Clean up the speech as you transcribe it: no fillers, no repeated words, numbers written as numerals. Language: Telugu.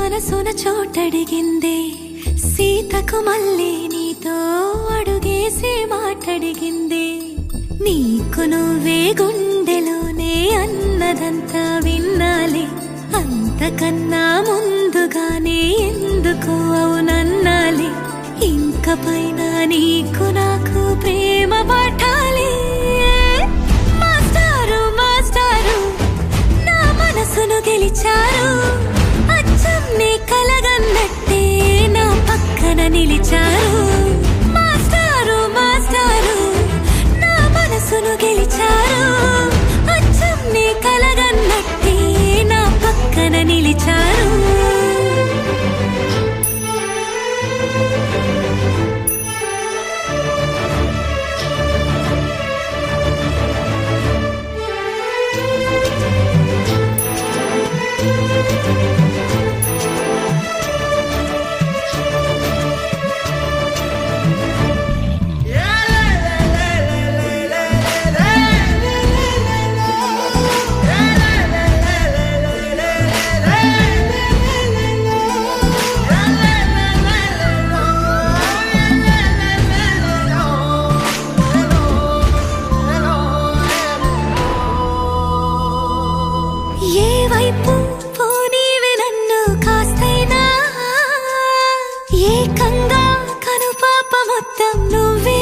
మనసున చోటడిగిందే సీతకు మళ్ళీ నీతో అడుగేసి మాటడిగిందే నీకు నువ్వే గుండెలోనే అన్నదంతా విన్నాలి అంతకన్నా ముందుగానే ఎందుకు అవునన్నాలి ఇంక పైన నీకు నాకు ప్రేమ పట్టాలి మాస్టారు మాస్టారు నా మనసును గెలిచారు అచ్చం నీ కలగన్నట్టే నా పక్కన నిలిచారు మాస్టారు మాస్టారు నా మనసును గెలిచారు అచ్చం నీ కలగన్నట్టే నా పక్కన నిలిచారు ఏ వైపు పోనీవి నన్ను కాస్తైనా ఏకంగా కనుపాప మొత్తం నువ్వే